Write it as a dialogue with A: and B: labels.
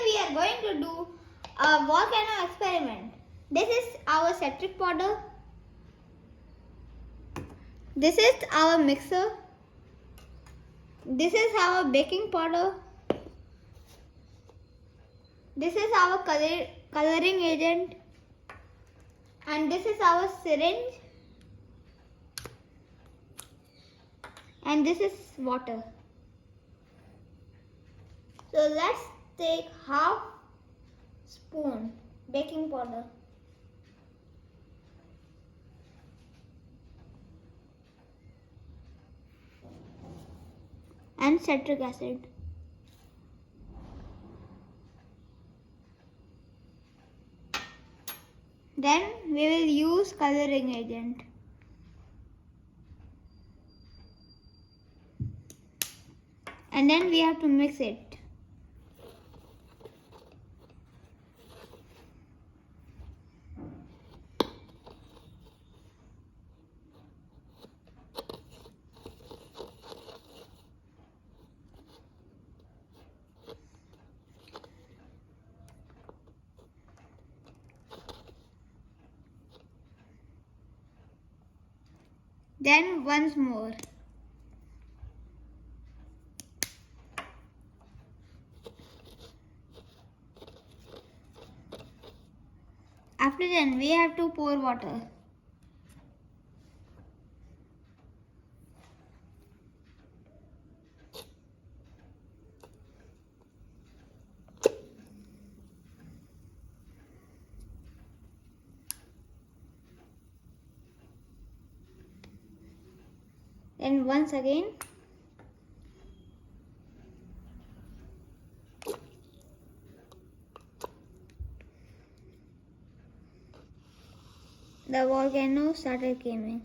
A: we are going to do a volcano experiment. This is our citric powder. This is our mixer. This is our baking powder. This is our coloring agent. And this is our syringe. And this is water. So let's take half spoon baking powder. And citric acid. Then we will use coloring agent. And then we have to mix it. Then once more. After that, we have to pour water. Then once again. The volcano started coming.